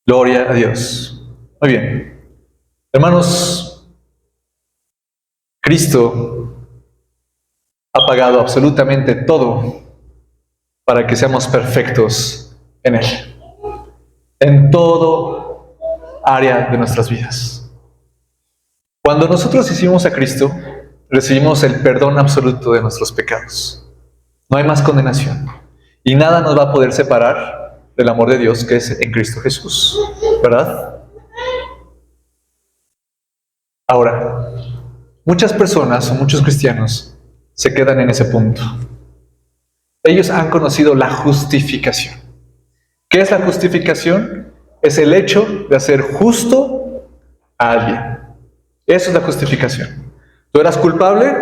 Gloria a Dios. Muy bien. Hermanos, Cristo ha pagado absolutamente todo para que seamos perfectos en Él, en todo área de nuestras vidas. Cuando nosotros recibimos a Cristo, recibimos el perdón absoluto de nuestros pecados. No hay más condenación. Y nada nos va a poder separar del amor de Dios que es en Cristo Jesús. ¿Verdad? Ahora, muchas personas o muchos cristianos se quedan en ese punto. Ellos han conocido la justificación. ¿Qué es la justificación? Es el hecho de hacer justo a alguien. Eso es la justificación. Tú eras culpable,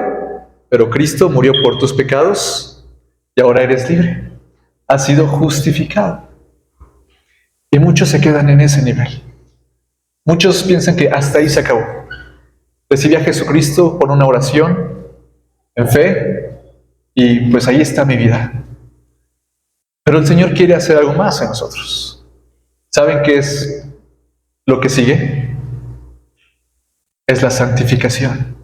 pero Cristo murió por tus pecados y ahora eres libre. Has sido justificado. Y muchos se quedan en ese nivel. Muchos piensan que hasta ahí se acabó. Recibí a Jesucristo por una oración, en fe, y pues ahí está mi vida. Pero el Señor quiere hacer algo más en nosotros. ¿Saben qué es lo que sigue? Es la santificación.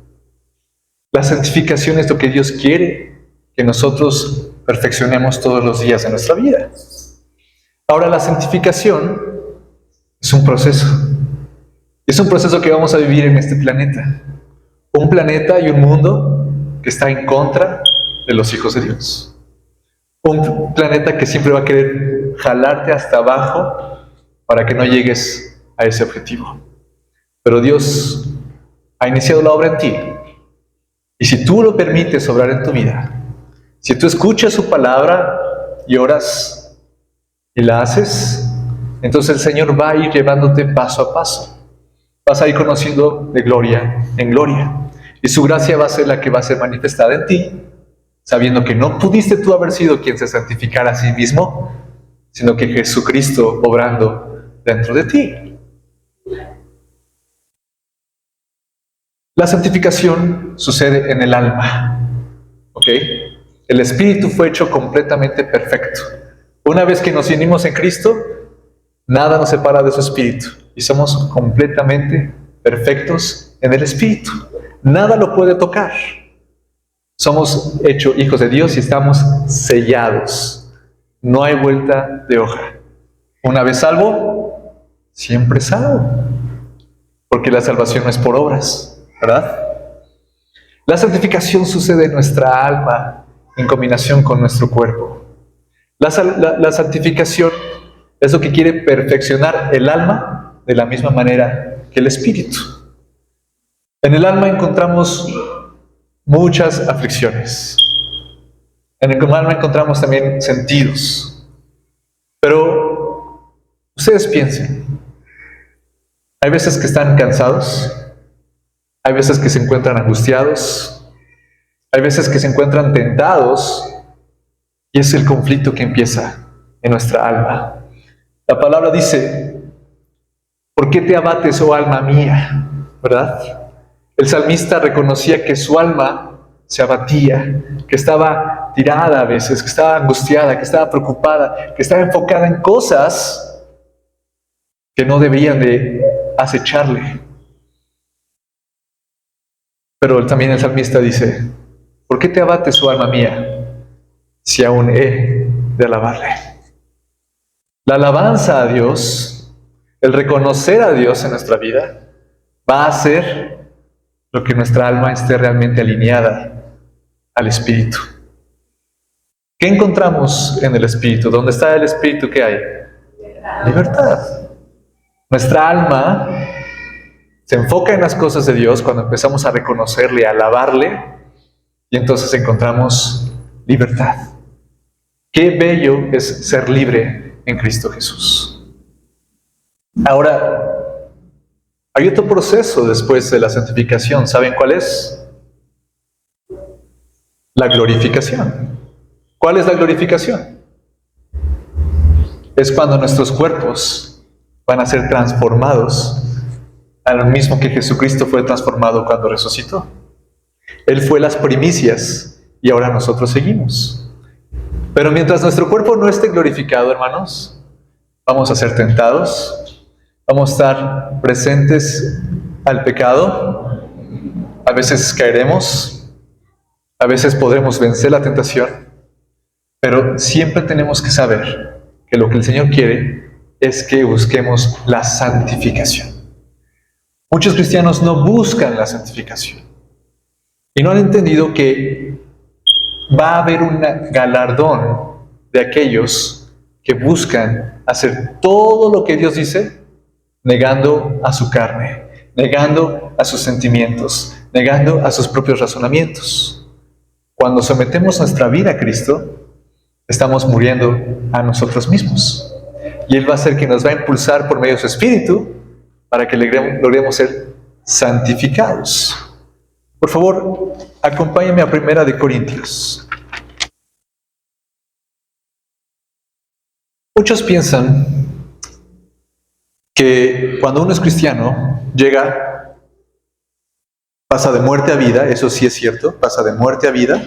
La santificación es lo que Dios quiere que nosotros perfeccionemos todos los días de nuestra vida. Ahora, la santificación es un proceso. Es un proceso que vamos a vivir en este planeta. Un planeta y un mundo que está en contra de los hijos de Dios. Un planeta que siempre va a querer jalarte hasta abajo para que no llegues a ese objetivo. Pero Dios ha iniciado la obra en ti. Y si tú lo permites obrar en tu vida, si tú escuchas su palabra y oras y la haces, entonces el Señor va a ir llevándote paso a paso. Vas a ir conociendo de gloria en gloria. Y su gracia va a ser la que va a ser manifestada en ti, sabiendo que no pudiste tú haber sido quien se santificara a sí mismo, sino que Jesucristo obrando dentro de ti. La santificación sucede en el alma. ¿Ok? El espíritu fue hecho completamente perfecto. Una vez que nos unimos en Cristo, nada nos separa de su espíritu. Y somos completamente perfectos en el espíritu. Nada lo puede tocar. Somos hechos hijos de Dios y estamos sellados. No hay vuelta de hoja. Una vez salvo, siempre salvo. Porque la salvación no es por obras, ¿verdad? La santificación sucede en nuestra alma en combinación con nuestro cuerpo. La santificación es lo que quiere perfeccionar el alma de la misma manera que el espíritu. En el alma encontramos muchas aflicciones. En el alma encontramos también sentidos. Pero ustedes piensen, hay veces que están cansados, hay veces que se encuentran angustiados, hay veces que se encuentran tentados, y es el conflicto que empieza en nuestra alma. La palabra dice, ¿por qué te abates, oh alma mía? ¿Verdad? El salmista reconocía que su alma se abatía, que estaba tirada a veces, que estaba angustiada, que estaba preocupada, que estaba enfocada en cosas que no deberían de acecharle. Pero también el salmista dice, ¿por qué te abates, oh alma mía, si aún he de alabarle? La alabanza a Dios, el reconocer a Dios en nuestra vida, va a hacer lo que nuestra alma esté realmente alineada al Espíritu. ¿Qué encontramos en el Espíritu? ¿Dónde está el Espíritu? ¿Qué hay? Libertad. Nuestra alma se enfoca en las cosas de Dios cuando empezamos a reconocerle, a alabarle, y entonces encontramos libertad. Qué bello es ser libre en Cristo Jesús. Ahora, hay otro proceso después de la santificación. ¿Saben cuál es? La glorificación. ¿Cuál es la glorificación? Es cuando nuestros cuerpos van a ser transformados al mismo que Jesucristo fue transformado cuando resucitó. Él fue las primicias y ahora nosotros seguimos. Pero mientras nuestro cuerpo no esté glorificado, hermanos, vamos a ser tentados, Vamos a estar presentes al pecado. A veces caeremos, a veces podremos vencer la tentación, pero siempre tenemos que saber que lo que el Señor quiere es que busquemos la santificación. Muchos cristianos no buscan la santificación y no han entendido que va a haber un galardón de aquellos que buscan hacer todo lo que Dios dice, negando a su carne, negando a sus sentimientos, negando a sus propios razonamientos. Cuando sometemos nuestra vida a Cristo, estamos muriendo a nosotros mismos. Y Él va a ser quien nos va a impulsar por medio de su Espíritu para que logremos ser santificados. Por favor, acompáñenme a 1 Corintios. Muchos piensan que cuando uno es cristiano, pasa de muerte a vida, eso sí es cierto, pasa de muerte a vida,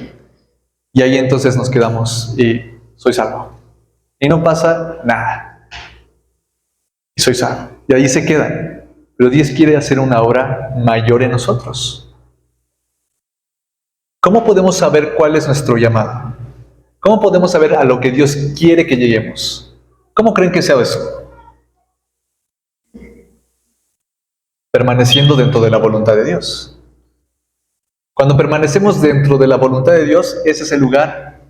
y ahí entonces nos quedamos y soy salvo. Y no pasa nada. Y soy salvo. Y ahí se queda. Pero Dios quiere hacer una obra mayor en nosotros. ¿Cómo podemos saber cuál es nuestro llamado? ¿Cómo podemos saber a lo que Dios quiere que lleguemos? ¿Cómo creen que sea eso? Permaneciendo dentro de la voluntad de Dios. Cuando permanecemos dentro de la voluntad de Dios, ese es el lugar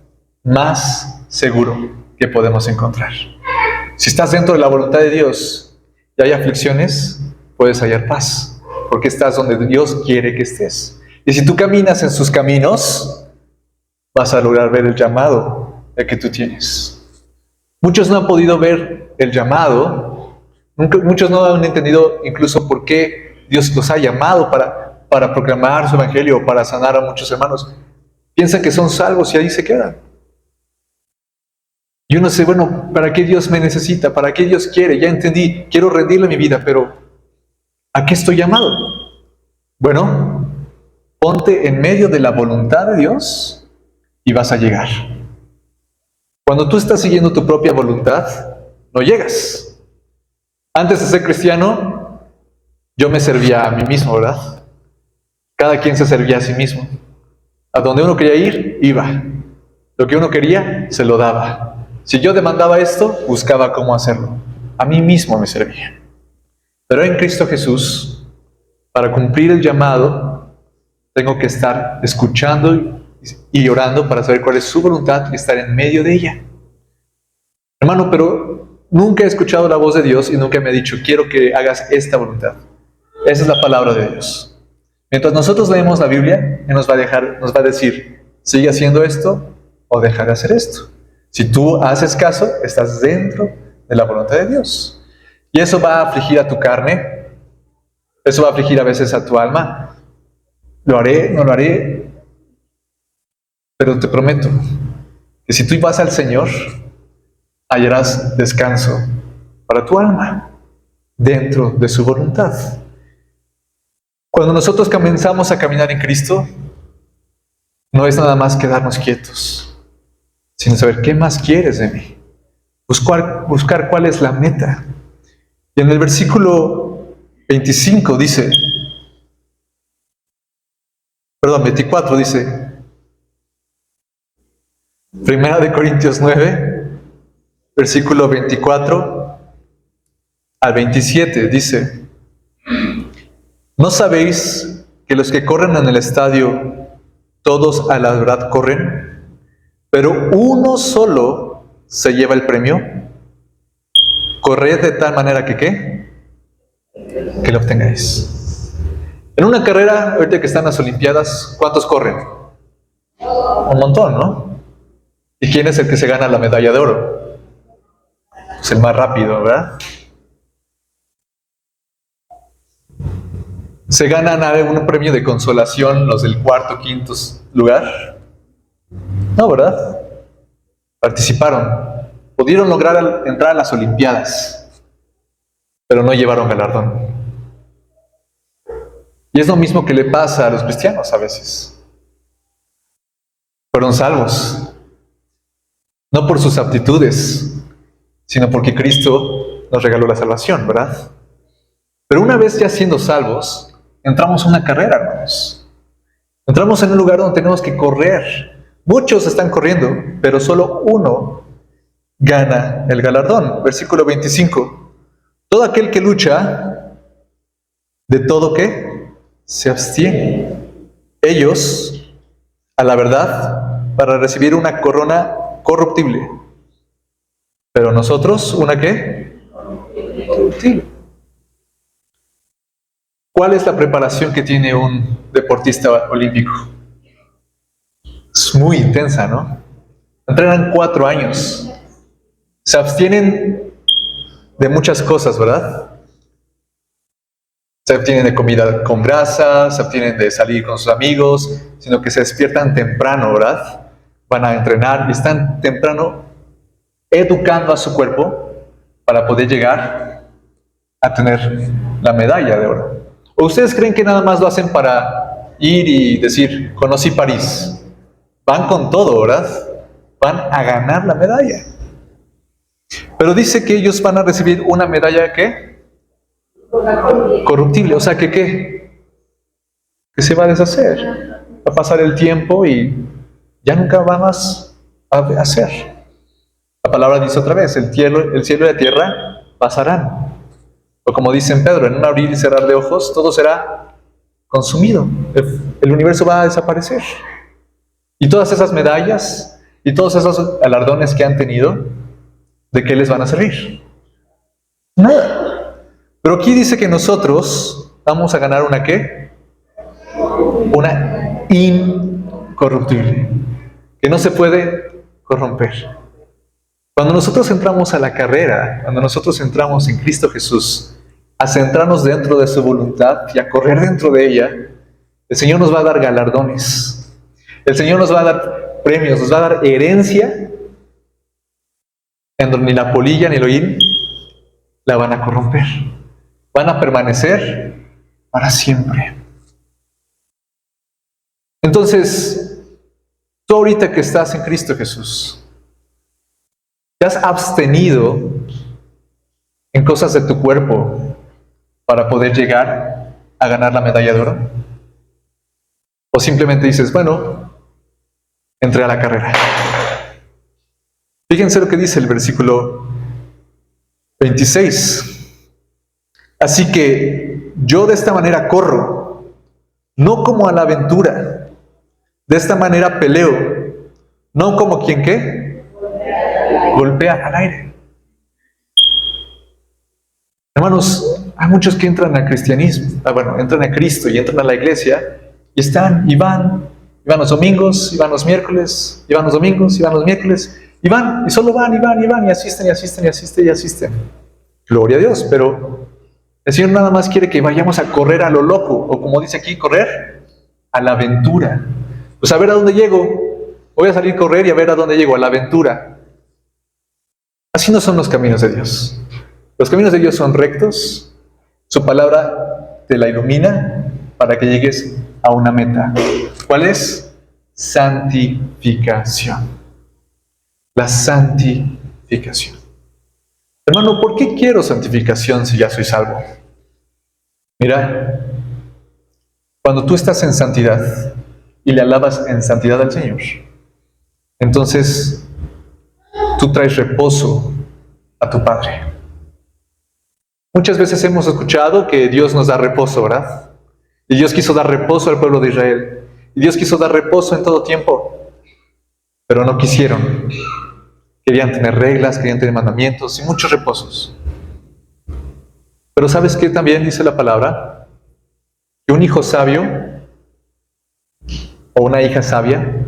más seguro que podemos encontrar. Si estás dentro de la voluntad de Dios y hay aflicciones, puedes hallar paz, porque estás donde Dios quiere que estés. Y si tú caminas en sus caminos, vas a lograr ver el llamado que tú tienes. Muchos no han podido ver el llamado, muchos no han entendido incluso por qué Dios los ha llamado para proclamar su evangelio, para sanar a muchos hermanos. Piensan que son salvos y ahí se quedan. Y uno dice, bueno, ¿para qué Dios me necesita? ¿Para qué Dios quiere? Ya entendí, quiero rendirle mi vida, pero ¿a qué estoy llamado? Bueno, ponte en medio de la voluntad de Dios y vas a llegar. Cuando tú estás siguiendo tu propia voluntad, no llegas. Antes de ser cristiano, yo me servía a mí mismo, ¿verdad? Cada quien se servía a sí mismo. A donde uno quería ir, iba. Lo que uno quería, se lo daba. Si yo demandaba esto, buscaba cómo hacerlo. A mí mismo me servía. Pero en Cristo Jesús, para cumplir el llamado, tengo que estar escuchando y orando para saber cuál es su voluntad y estar en medio de ella. Hermano, pero nunca he escuchado la voz de Dios y nunca me ha dicho, quiero que hagas esta voluntad. Esa es la palabra de Dios. Mientras nosotros leemos la Biblia, Él nos va a decir, sigue haciendo esto o deja de hacer esto. Si tú haces caso, estás dentro de la voluntad de Dios. Y eso va a afligir a tu carne, eso va a afligir a veces a tu alma. ¿Lo haré? ¿No lo haré? Pero te prometo que si tú vas al Señor, hallarás descanso para tu alma dentro de su voluntad. Cuando nosotros comenzamos a caminar en Cristo, no es nada más quedarnos quietos, sino saber qué más quieres de mí. Buscar cuál es la meta. Y en el versículo 24 dice, Primera de Corintios 9, versículo 24 al 27, dice, ¿no sabéis que los que corren en el estadio, todos a la verdad corren, pero uno solo se lleva el premio? Corred de tal manera que ¿qué? Que lo obtengáis. En una carrera, ahorita que están las Olimpiadas, ¿cuántos corren? Un montón, ¿no? ¿Y quién es el que se gana la medalla de oro? Pues el más rápido, ¿verdad? ¿Se ganan un premio de consolación los del cuarto, quinto lugar? No, ¿verdad? Participaron. Pudieron lograr entrar a las Olimpiadas, pero no llevaron galardón. Y es lo mismo que le pasa a los cristianos a veces. Fueron salvos, no por sus aptitudes, sino porque Cristo nos regaló la salvación, ¿verdad? Pero una vez ya siendo salvos, entramos en una carrera, hermanos. Entramos en un lugar donde tenemos que correr. Muchos están corriendo, pero solo uno gana el galardón. Versículo 25. Todo aquel que lucha, de todo que se abstiene. Ellos, a la verdad, para recibir una corona corruptible. Pero nosotros, ¿una qué? Corruptible. ¿Cuál es la preparación que tiene un deportista olímpico? Es muy intensa, ¿no? Entrenan 4 años. Se abstienen de muchas cosas, ¿verdad? Se abstienen de comida con grasa, se abstienen de salir con sus amigos, sino que se despiertan temprano, ¿verdad? Van a entrenar y están temprano educando a su cuerpo para poder llegar a tener la medalla de oro. ¿O ustedes creen que nada más lo hacen para ir y decir, conocí París? Van con todo, ¿verdad? Van a ganar la medalla. Pero dice que ellos van a recibir una medalla, ¿qué? Corruptible. O sea, que ¿qué? Que se va a deshacer. Va a pasar el tiempo y ya nunca va más a hacer. La palabra dice otra vez, el cielo y la tierra pasarán. O como dice en Pedro, en un abrir y cerrar de ojos, todo será consumido. El universo va a desaparecer. Y todas esas medallas y todos esos galardones que han tenido, ¿de qué les van a servir? Nada. Pero aquí dice que nosotros vamos a ganar una ¿qué? Una incorruptible, que no se puede corromper. Cuando nosotros entramos a la carrera, cuando nosotros entramos en Cristo Jesús, a centrarnos dentro de su voluntad y a correr dentro de ella, el Señor nos va a dar galardones. El Señor nos va a dar premios, nos va a dar herencia en donde ni la polilla ni el hollín la van a corromper. Van a permanecer para siempre. Entonces, tú ahorita que estás en Cristo Jesús, ¿te has abstenido en cosas de tu cuerpo para poder llegar a ganar la medalla de oro? ¿O simplemente dices, bueno, entré a la carrera? Fíjense lo que dice el versículo 26. Así que yo de esta manera corro, no como a la aventura. De esta manera peleo, no como quien ¿qué? Golpea al aire. Hermanos, hay muchos que entran al cristianismo, entran a Cristo y entran a la iglesia y están y van los domingos, y van los miércoles, y van los domingos, y van los miércoles, y van, y solo van, y asisten, y asisten, y asisten, y asisten. Gloria a Dios, pero el Señor nada más quiere que vayamos a correr a lo loco, o como dice aquí, correr a la aventura. Pues a ver a dónde llego. Voy a salir a correr y a ver a dónde llego, a la aventura. Así no son los caminos de Dios. Los caminos de Dios son rectos. Su palabra te la ilumina para que llegues a una meta. ¿Cuál es? Santificación. La santificación. Hermano, ¿por qué quiero santificación si ya soy salvo? Mira, cuando tú estás en santidad y le alabas en santidad al Señor, entonces tú traes reposo a tu Padre. Muchas veces hemos escuchado que Dios nos da reposo, ¿verdad? Y Dios quiso dar reposo al pueblo de Israel. Y Dios quiso dar reposo en todo tiempo. Pero no quisieron. Querían tener reglas, querían tener mandamientos y muchos reposos. Pero ¿sabes qué también dice la palabra? Que un hijo sabio o una hija sabia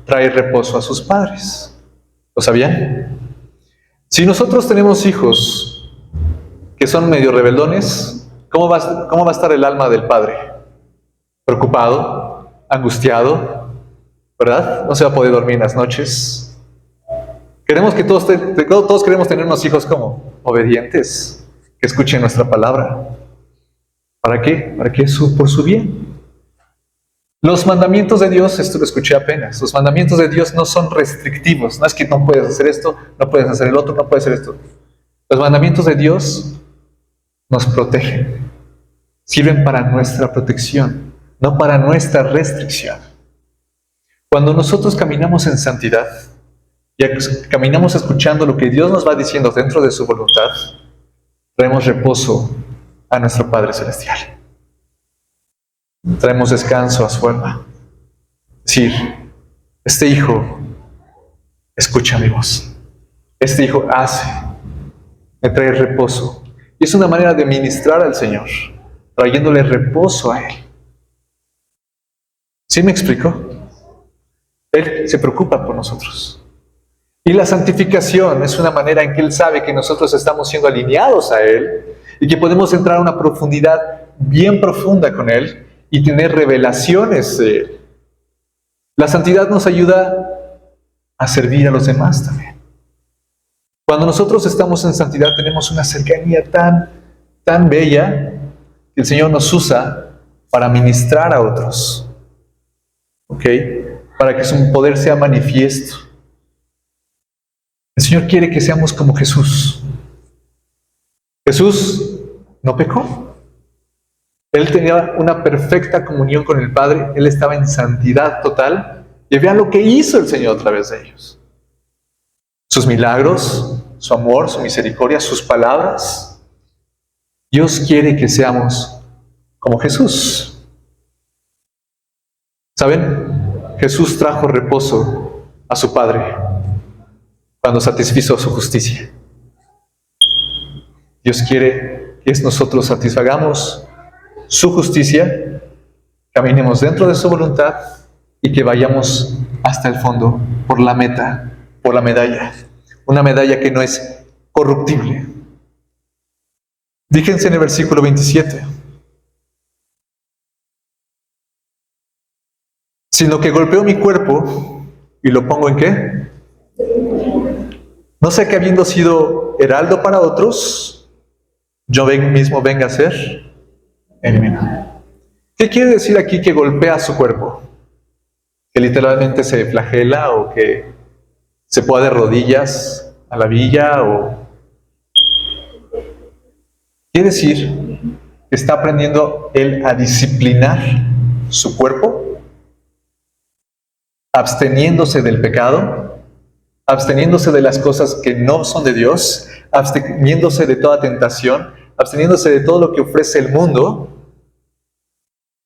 trae reposo a sus padres. ¿Lo sabían? Si nosotros tenemos hijos que son medio rebeldones, ¿cómo va a estar el alma del padre? Preocupado, angustiado, ¿verdad? No se va a poder dormir en las noches. Queremos que todos queremos tener unos hijos como obedientes, que escuchen nuestra palabra. ¿Para qué? Para que por su bien. Los mandamientos de Dios, esto lo escuché apenas, los mandamientos de Dios no son restrictivos. No es que no puedes hacer esto, no puedes hacer el otro, no puedes hacer esto. Los mandamientos de Dios nos protegen. sirven para nuestra protección, no para nuestra restricción. Cuando nosotros caminamos en santidad, y caminamos escuchando lo que Dios nos va diciendo dentro de su voluntad, traemos reposo a nuestro Padre Celestial. Traemos descanso a su alma. Es decir, este hijo escucha mi voz. Este hijo hace, me trae reposo. Y es una manera de ministrar al Señor, trayéndole reposo a Él. ¿Sí me explico? Él se preocupa por nosotros. Y la santificación es una manera en que Él sabe que nosotros estamos siendo alineados a Él y que podemos entrar a una profundidad bien profunda con Él y tener revelaciones de Él. La santidad nos ayuda a servir a los demás también. Cuando nosotros estamos en santidad tenemos una cercanía tan bella que el Señor nos usa para ministrar a otros. ¿Ok? Para que su poder sea manifiesto. El Señor quiere que seamos como Jesús. Jesús no pecó. Él tenía una perfecta comunión con el Padre. Él estaba en santidad total. Y vean lo que hizo el Señor a través de ellos. Sus milagros, su amor, su misericordia, sus palabras. Dios quiere que seamos como Jesús. ¿Saben? Jesús trajo reposo a su Padre cuando satisfizo su justicia. Dios quiere que nosotros satisfagamos su justicia, caminemos dentro de su voluntad y que vayamos hasta el fondo por la meta, por la medalla. Una medalla que no es corruptible. Fíjense en el versículo 27. Sino que golpeo mi cuerpo y lo pongo ¿en qué? No sea que habiendo sido heraldo para otros, yo mismo venga a ser eliminado. ¿Qué quiere decir aquí que golpea su cuerpo? ¿Que literalmente se flagela o que se pone de rodillas a la villa? Quiere decir que está aprendiendo él a disciplinar su cuerpo, absteniéndose del pecado, absteniéndose de las cosas que no son de Dios, absteniéndose de toda tentación, absteniéndose de todo lo que ofrece el mundo,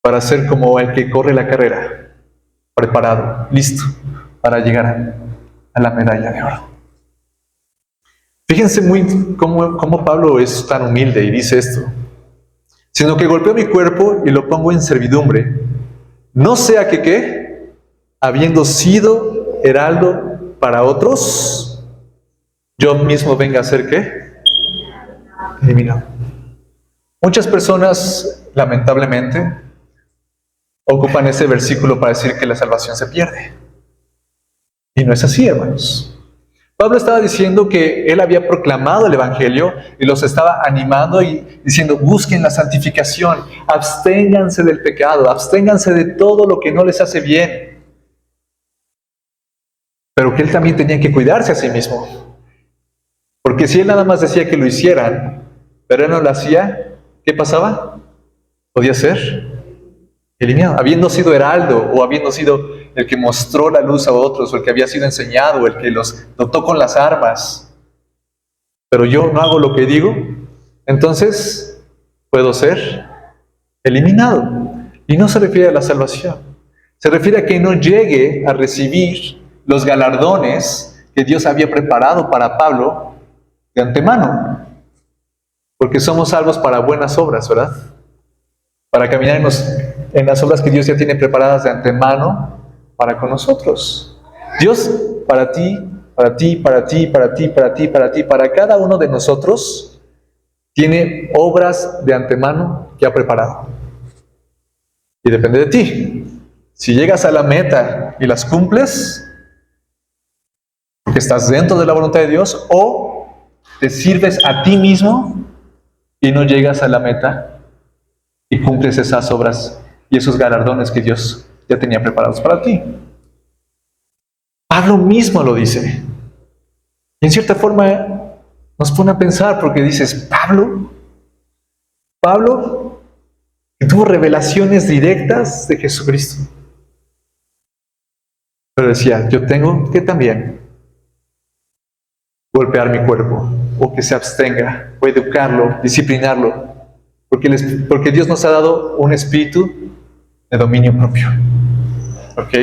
para ser como el que corre la carrera, preparado, listo, para llegar a la medalla de oro. Fíjense muy cómo Pablo es tan humilde y dice esto. Sino que golpeo mi cuerpo y lo pongo en servidumbre, no sea que ¿qué? Habiendo sido heraldo para otros, yo mismo venga a ser ¿qué? Eliminado. Muchas personas, lamentablemente, ocupan ese versículo para decir que la salvación se pierde. Y no es así, hermanos. Pablo estaba diciendo que él había proclamado el Evangelio y los estaba animando y diciendo, busquen la santificación, absténganse del pecado, absténganse de todo lo que no les hace bien. Pero que él también tenía que cuidarse a sí mismo. Porque si él nada más decía que lo hicieran, pero él no lo hacía, ¿qué pasaba? Podía ser eliminado. Habiendo sido heraldo o habiendo sido el que mostró la luz a otros, o el que había sido enseñado, o el que los dotó con las armas, pero yo no hago lo que digo, entonces puedo ser eliminado. Y no se refiere a la salvación, se refiere a que no llegue a recibir los galardones que Dios había preparado para Pablo de antemano, porque somos salvos para buenas obras, ¿verdad? Para caminar en las obras que Dios ya tiene preparadas de antemano para con nosotros. Dios para ti, para ti, para ti, para ti, para ti, para ti, para cada uno de nosotros, tiene obras de antemano que ha preparado. Y depende de ti. Si llegas a la meta y las cumples, porque estás dentro de la voluntad de Dios, o te sirves a ti mismo y no llegas a la meta y cumples esas obras y esos galardones que Dios ya tenía preparados para ti. Pablo mismo lo dice. Y en cierta forma nos pone a pensar, porque dices, Pablo, que tuvo revelaciones directas de Jesucristo. Pero decía, yo tengo que también golpear mi cuerpo, o que se abstenga, o educarlo, disciplinarlo, porque Dios nos ha dado un espíritu de dominio propio. ¿Ok?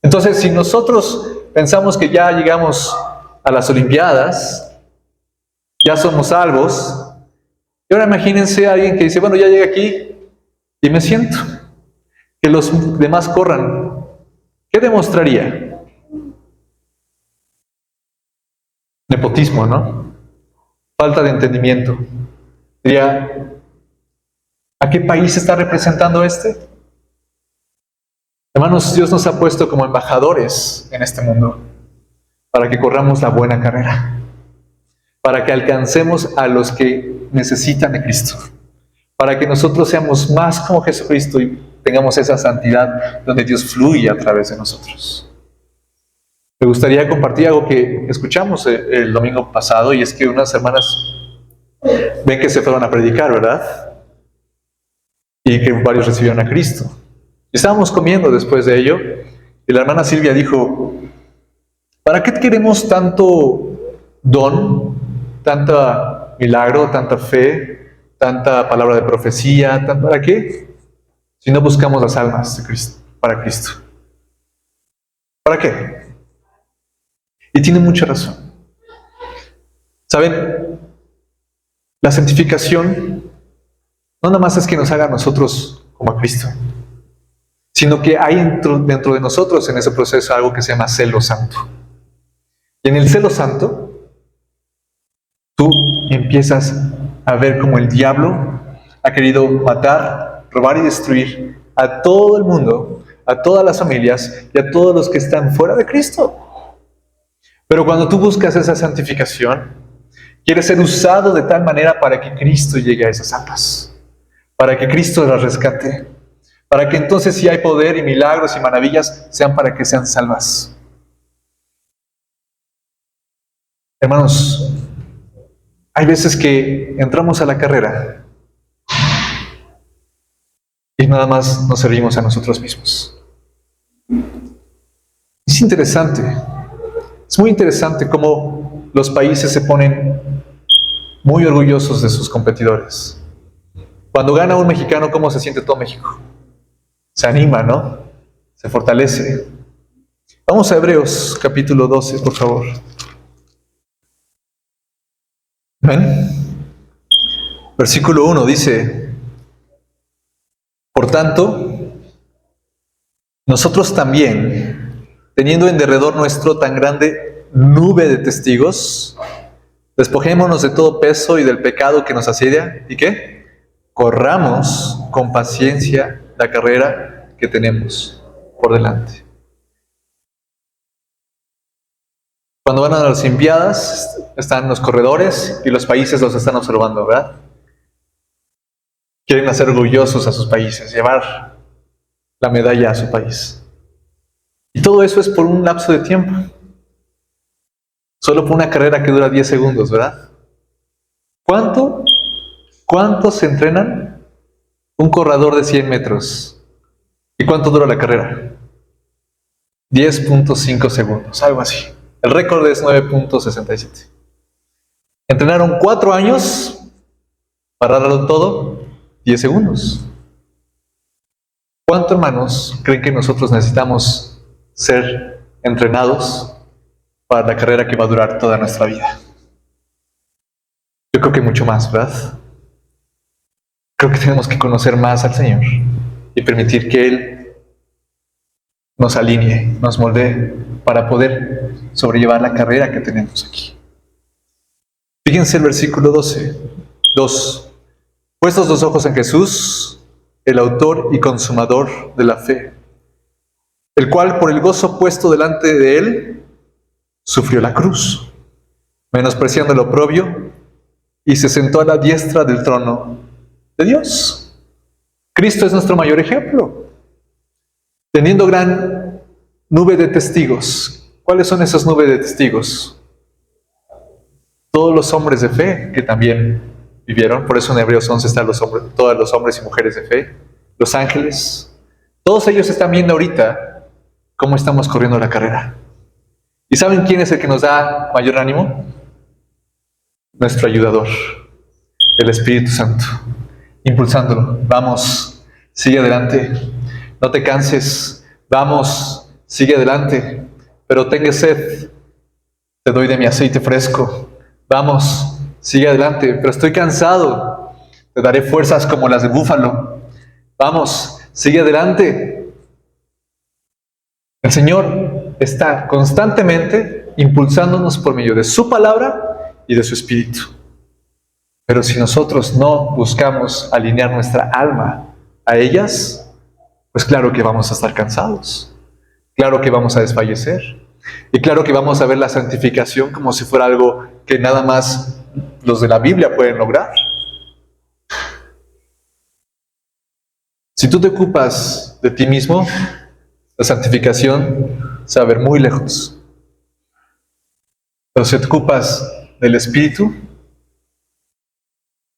Entonces, si nosotros pensamos que ya llegamos a las Olimpiadas, ya somos salvos, y ahora imagínense a alguien que dice, bueno, ya llegué aquí y me siento, que los demás corran, ¿qué demostraría? Nepotismo, ¿no? Falta de entendimiento. Diría, ¿a qué país está representando este? Hermanos, Dios nos ha puesto como embajadores en este mundo para que corramos la buena carrera, para que alcancemos a los que necesitan de Cristo, para que nosotros seamos más como Jesucristo y tengamos esa santidad donde Dios fluye a través de nosotros. Me gustaría compartir algo que escuchamos el domingo pasado, y es que unas hermanas ven que se fueron a predicar, ¿verdad? Y que varios recibieron a Cristo. Y estábamos comiendo después de ello, y la hermana Silvia dijo, ¿para qué queremos tanto don, tanta milagro, tanta fe, tanta palabra de profecía? ¿Para qué? Si no buscamos las almas de Cristo, para Cristo. ¿Para qué? Y tiene mucha razón. ¿Saben? La santificación no nada más es que nos haga a nosotros como a Cristo, sino que hay dentro de nosotros en ese proceso algo que se llama celo santo. Y en el celo santo, tú empiezas a ver cómo el diablo ha querido matar, robar y destruir a todo el mundo, a todas las familias y a todos los que están fuera de Cristo. Pero cuando tú buscas esa santificación, quieres ser usado de tal manera para que Cristo llegue a esas almas, para que Cristo las rescate, para que entonces si hay poder y milagros y maravillas, sean para que sean salvas. Hermanos, hay veces que entramos a la carrera y nada más nos servimos a nosotros mismos. Es interesante. Es muy interesante cómo los países se ponen muy orgullosos de sus competidores. Cuando gana un mexicano, ¿cómo se siente todo México? Se anima, ¿no? Se fortalece. Vamos a Hebreos capítulo 12, por favor. ¿Ven? Versículo 1 dice, por tanto, nosotros también, teniendo en derredor nuestro tan grande nube de testigos, despojémonos de todo peso y del pecado que nos asedia, ¿y qué? Corramos con paciencia la carrera que tenemos por delante. Cuando van a las Olimpiadas, están los corredores y los países los están observando, ¿verdad? Quieren hacer orgullosos a sus países, llevar la medalla a su país. Y todo eso es por un lapso de tiempo. Solo por una carrera que dura 10 segundos, ¿verdad? ¿Cuánto se entrenan un corredor de 100 metros? ¿Y cuánto dura la carrera? 10.5 segundos, algo así. El récord es 9.67. Entrenaron 4 años para darlo todo, 10 segundos. ¿Cuánto, hermanos, creen que nosotros necesitamos ser entrenados para la carrera que va a durar toda nuestra vida? Yo creo que mucho más, ¿verdad? Creo que tenemos que conocer más al Señor y permitir que Él nos alinee, nos moldee para poder sobrellevar la carrera que tenemos aquí. Fíjense el versículo 2. Puestos los ojos en Jesús, el autor y consumador de la fe, el cual por el gozo puesto delante de Él, sufrió la cruz, menospreciando el oprobio, y se sentó a la diestra del trono de Dios. Cristo es nuestro mayor ejemplo. Teniendo gran nube de testigos. ¿Cuáles son esas nubes de testigos? Todos los hombres de fe que también vivieron. Por eso en Hebreos 11 están todos los hombres y mujeres de fe, los ángeles. Todos ellos están viendo ahorita cómo estamos corriendo la carrera. ¿Y saben quién es el que nos da mayor ánimo? Nuestro ayudador, el Espíritu Santo, impulsándolo. Vamos, sigue adelante, no te canses, vamos, sigue adelante, pero tenga sed, te doy de mi aceite fresco. Vamos, sigue adelante, pero estoy cansado, te daré fuerzas como las de búfalo. Vamos, sigue adelante. El Señor está constantemente impulsándonos por medio de su palabra y de su Espíritu. Pero si nosotros no buscamos alinear nuestra alma a ellas, pues claro que vamos a estar cansados, claro que vamos a desfallecer, y claro que vamos a ver la santificación como si fuera algo que nada más los de la Biblia pueden lograr. Si tú te ocupas de ti mismo, la santificación se va a ver muy lejos. Pero si te ocupas del Espíritu,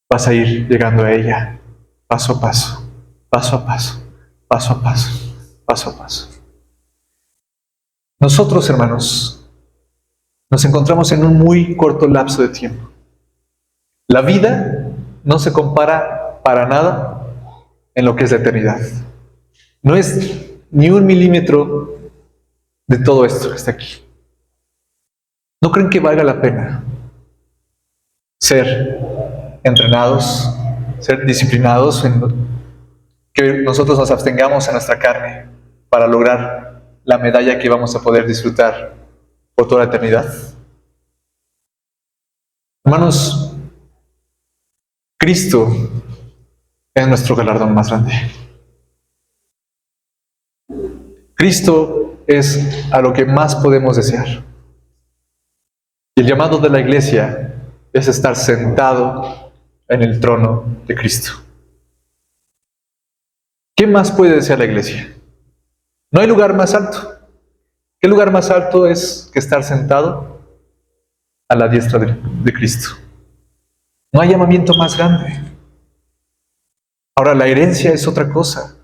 vas a ir llegando a ella, paso a paso, paso a paso, paso a paso, paso a paso. Nosotros, hermanos, nos encontramos en un muy corto lapso de tiempo. La vida no se compara para nada en lo que es la eternidad. No es ni un milímetro de todo esto que está aquí. ¿No creen que valga la pena ser entrenados, ser disciplinados, que nosotros nos abstengamos a nuestra carne para lograr la medalla que vamos a poder disfrutar por toda la eternidad? Hermanos, Cristo es nuestro galardón más grande. Cristo es a lo que más podemos desear. Y el llamado de la iglesia es estar sentado en el trono de Cristo. ¿Qué más puede desear la iglesia? No hay lugar más alto. ¿Qué lugar más alto es que estar sentado a la diestra de Cristo? No hay llamamiento más grande. Ahora, la herencia es otra cosa.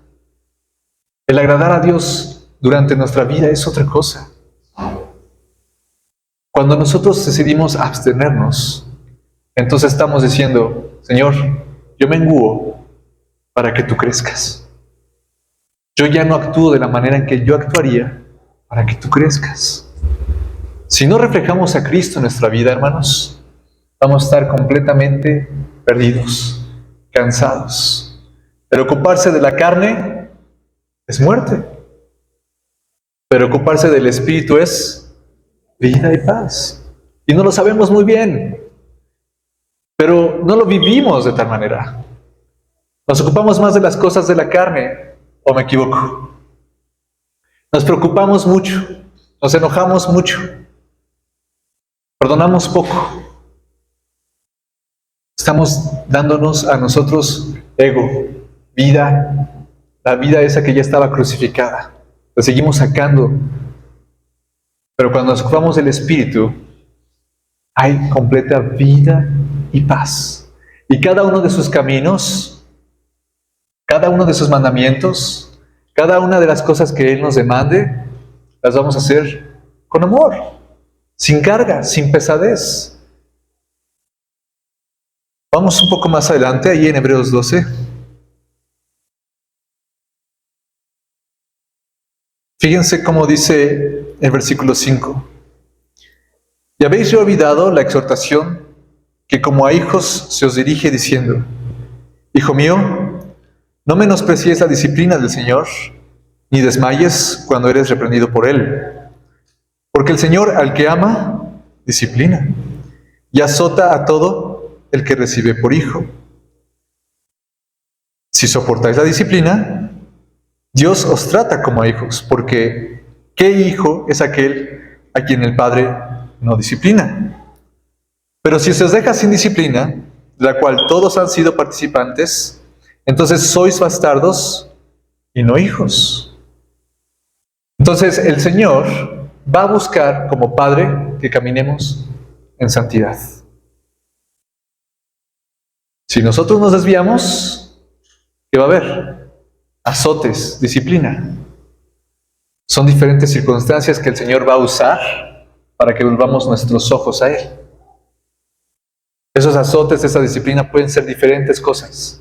El agradar a Dios durante nuestra vida es otra cosa. Cuando nosotros decidimos abstenernos, entonces estamos diciendo: Señor, yo menguo para que tú crezcas. Yo ya no actúo de la manera en que yo actuaría para que tú crezcas. Si no reflejamos a Cristo en nuestra vida, hermanos, vamos a estar completamente perdidos, cansados. Pero ocuparse de la carne es muerte. Pero ocuparse del Espíritu es vida y paz. Y no lo sabemos muy bien, pero no lo vivimos de tal manera. Nos ocupamos más de las cosas de la carne, ¿o me equivoco? Nos preocupamos mucho, nos enojamos mucho, perdonamos poco. Estamos dándonos a nosotros ego, vida, la vida esa que ya estaba crucificada. La seguimos sacando. Pero cuando nos ocupamos del Espíritu, hay completa vida y paz. Y cada uno de sus caminos, cada uno de sus mandamientos, cada una de las cosas que Él nos demande, las vamos a hacer con amor, sin carga, sin pesadez. Vamos un poco más adelante, ahí en Hebreos 12. Fíjense cómo dice el versículo 5. ¿Y habéis ya olvidado la exhortación que como a hijos se os dirige diciendo: Hijo mío, no menosprecies la disciplina del Señor, ni desmayes cuando eres reprendido por Él? Porque el Señor al que ama, disciplina, y azota a todo el que recibe por hijo. Si soportáis la disciplina, Dios os trata como a hijos, porque ¿qué hijo es aquel a quien el Padre no disciplina? Pero si se os deja sin disciplina, de la cual todos han sido participantes, entonces sois bastardos y no hijos. Entonces el Señor va a buscar como Padre que caminemos en santidad. Si nosotros nos desviamos, ¿qué va a haber? Azotes, disciplina. Son diferentes circunstancias que el Señor va a usar para que volvamos nuestros ojos a Él. Esos azotes, esa disciplina pueden ser diferentes cosas.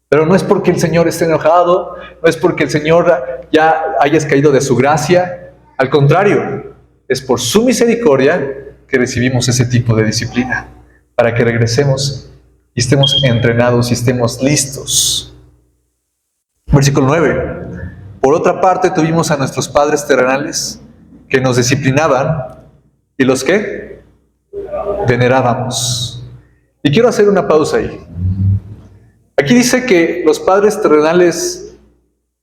Pero no es porque el Señor esté enojado, no es porque el Señor ya hayas caído de su gracia. Al contrario, es por su misericordia que recibimos ese tipo de disciplina, para que regresemos y estemos entrenados y estemos listos. Versículo 9. Por otra parte, tuvimos a nuestros padres terrenales que nos disciplinaban y los que venerábamos. Y quiero hacer una pausa ahí. Aquí dice que los padres terrenales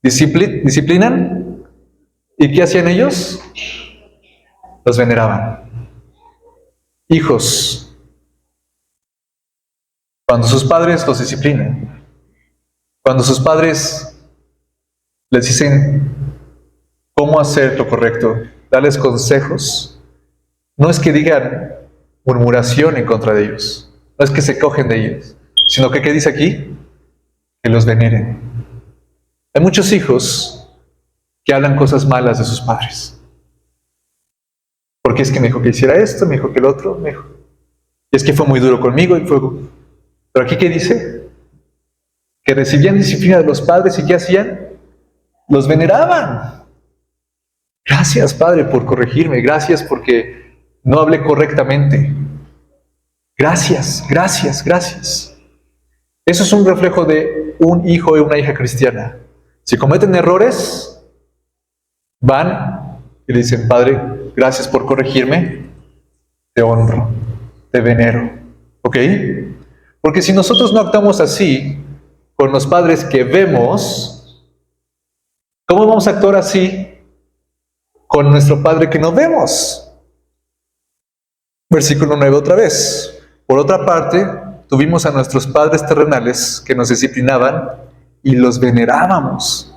disciplinan, ¿y qué hacían ellos? Los veneraban. Hijos, cuando sus padres los disciplinan, cuando sus padres les dicen cómo hacer lo correcto, darles consejos, no es que digan murmuración en contra de ellos, no es que se cogen de ellos, sino que, ¿qué dice aquí? Que los veneren. Hay muchos hijos que hablan cosas malas de sus padres. Porque es que me dijo que hiciera esto, me dijo que el otro, me dijo. Y es que fue muy duro conmigo y fue... Pero aquí, ¿qué dice? Que recibían disciplina de los padres y ¿qué hacían? Los veneraban. Gracias, Padre, por corregirme. Gracias porque no hablé correctamente. Gracias, gracias, gracias. Eso es un reflejo de un hijo y una hija cristiana. Si cometen errores, van y le dicen, Padre, gracias por corregirme, te honro, te venero. ¿Ok? Porque si nosotros no actuamos así con los padres que vemos, ¿cómo vamos a actuar así con nuestro Padre que no vemos? Versículo 9 otra vez. Por otra parte, tuvimos a nuestros padres terrenales que nos disciplinaban y los venerábamos.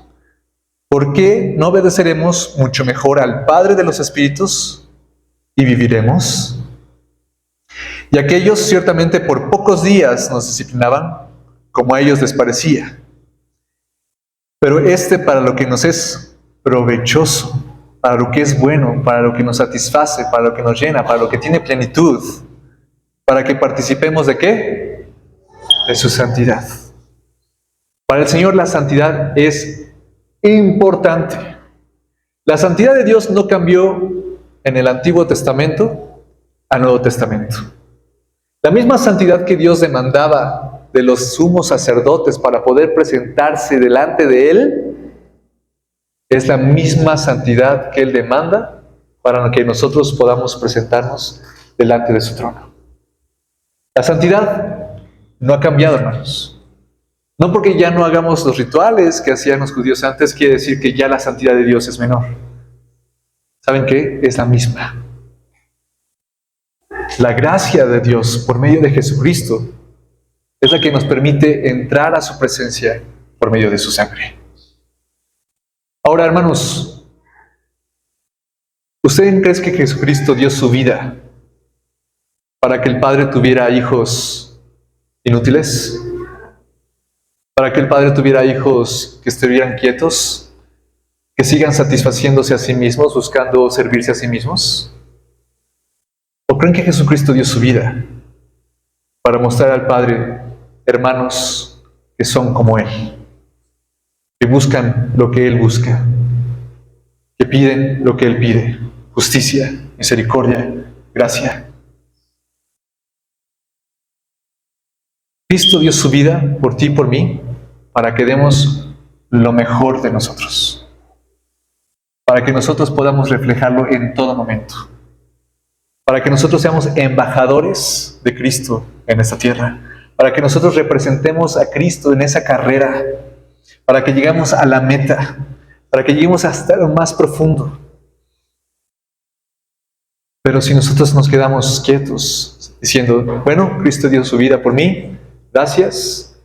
¿Por qué no obedeceremos mucho mejor al Padre de los Espíritus y viviremos? Y aquellos ciertamente por pocos días nos disciplinaban, como a ellos les parecía. Pero para lo que nos es provechoso, para lo que es bueno, para lo que nos satisface, para lo que nos llena, para lo que tiene plenitud, para que participemos ¿de qué? De su santidad. Para el Señor la santidad es importante. La santidad de Dios no cambió en el Antiguo Testamento al Nuevo Testamento. La misma santidad que Dios demandaba de los sumos sacerdotes para poder presentarse delante de Él, es la misma santidad que Él demanda para que nosotros podamos presentarnos delante de su trono. La santidad no ha cambiado, hermanos. No porque ya no hagamos los rituales que hacían los judíos antes, quiere decir que ya la santidad de Dios es menor. ¿Saben qué? Es la misma. La gracia de Dios por medio de Jesucristo es la que nos permite entrar a su presencia por medio de su sangre. Ahora, hermanos, ¿ustedes creen que Jesucristo dio su vida para que el Padre tuviera hijos inútiles? ¿Para que el Padre tuviera hijos que estuvieran quietos? ¿Que sigan satisfaciéndose a sí mismos, buscando servirse a sí mismos? ¿O creen que Jesucristo dio su vida para mostrar al Padre hermanos que son como Él? Que buscan lo que Él busca, que piden lo que Él pide, justicia, misericordia, gracia. Cristo dio su vida por ti y por mí para que demos lo mejor de nosotros, para que nosotros podamos reflejarlo en todo momento, para que nosotros seamos embajadores de Cristo en esta tierra, para que nosotros representemos a Cristo en esa carrera, para que lleguemos a la meta, para que lleguemos hasta lo más profundo. Pero si nosotros nos quedamos quietos, diciendo, bueno, Cristo dio su vida por mí, gracias,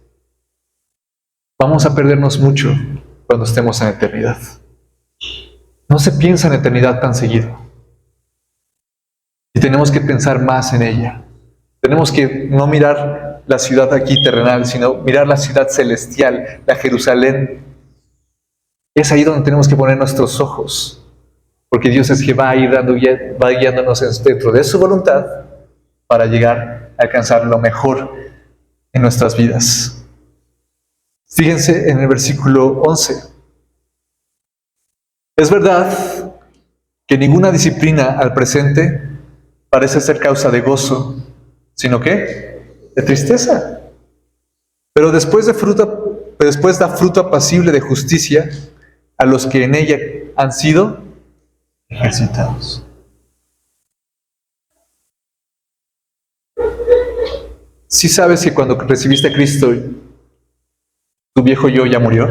vamos a perdernos mucho cuando estemos en la eternidad. No se piensa en la eternidad tan seguido. Y tenemos que pensar más en ella. Tenemos que no mirar la ciudad aquí terrenal, sino mirar la ciudad celestial, la Jerusalén. Es ahí donde tenemos que poner nuestros ojos, porque Dios es que va a ir va guiándonos dentro de su voluntad para llegar a alcanzar lo mejor en nuestras vidas. Fíjense en el versículo 11. Es verdad que ninguna disciplina al presente parece ser causa de gozo, sino que de tristeza. Pero después da fruto apacible de justicia a los que en ella han sido ejercitados. ¿Sí sabes que cuando recibiste a Cristo, tu viejo yo ya murió?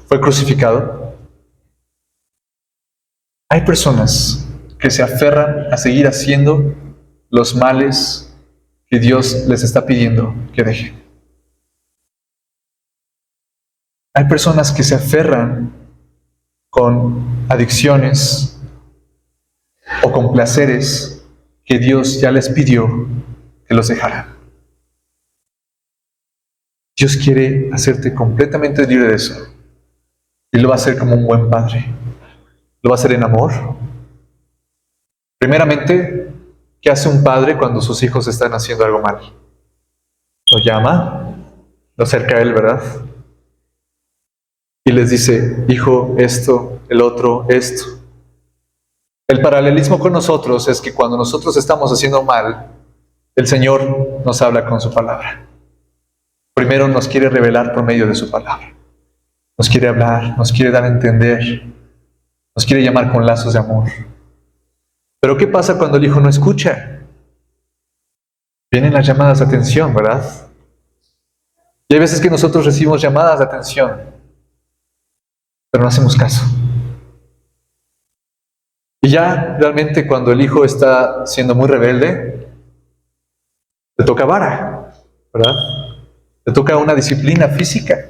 Fue crucificado. Hay personas que se aferran a seguir haciendo los males que Dios les está pidiendo que dejen. Hay personas que se aferran con adicciones o con placeres que Dios ya les pidió que los dejaran. Dios quiere hacerte completamente libre de eso. Y lo va a hacer como un buen padre. Lo va a hacer en amor. Primeramente, ¿qué hace un padre cuando sus hijos están haciendo algo mal? Lo llama, lo acerca a él, ¿verdad? Y les dice, hijo, esto, el otro, esto. El paralelismo con nosotros es que cuando nosotros estamos haciendo mal, el Señor nos habla con su palabra. Primero nos quiere revelar por medio de su palabra. Nos quiere hablar, nos quiere dar a entender, nos quiere llamar con lazos de amor. Pero ¿qué pasa cuando el hijo no escucha? Vienen las llamadas de atención, ¿verdad? Y hay veces que nosotros recibimos llamadas de atención, pero no hacemos caso. Y ya realmente cuando el hijo está siendo muy rebelde, le toca vara, ¿verdad? Le toca una disciplina física.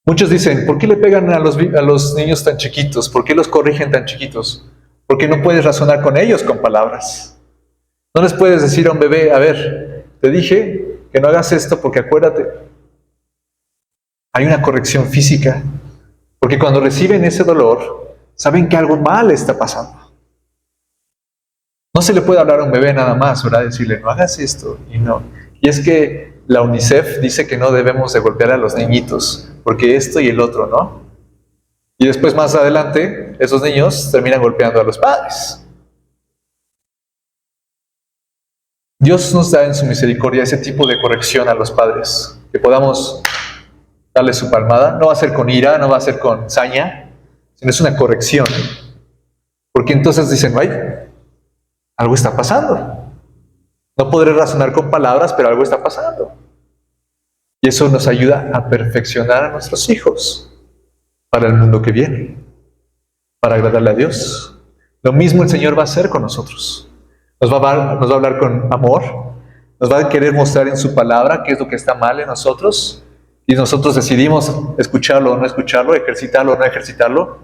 Muchos dicen, ¿por qué le pegan a los niños tan chiquitos? ¿Por qué los corrigen tan chiquitos? Porque no puedes razonar con ellos con palabras. No les puedes decir a un bebé, a ver, te dije que no hagas esto porque acuérdate. Hay una corrección física. Porque cuando reciben ese dolor, saben que algo mal está pasando. No se le puede hablar a un bebé nada más, ¿verdad? Decirle, no hagas esto y no. Y es que la UNICEF dice que no debemos de golpear a los niñitos, porque esto y el otro, ¿no? Y después más adelante, esos niños terminan golpeando a los padres. Dios nos da en su misericordia ese tipo de corrección a los padres, que podamos darle su palmada. No va a ser con ira, no va a ser con saña, sino es una corrección. Porque entonces dicen, ay, algo está pasando. No podré razonar con palabras, pero algo está pasando. Y eso nos ayuda a perfeccionar a nuestros hijos para el mundo que viene, para agradarle a Dios. Lo mismo el Señor va a hacer con nosotros. Nos va a hablar con amor, nos va a querer mostrar en su palabra qué es lo que está mal en nosotros, y nosotros decidimos escucharlo o no escucharlo, ejercitarlo o no ejercitarlo.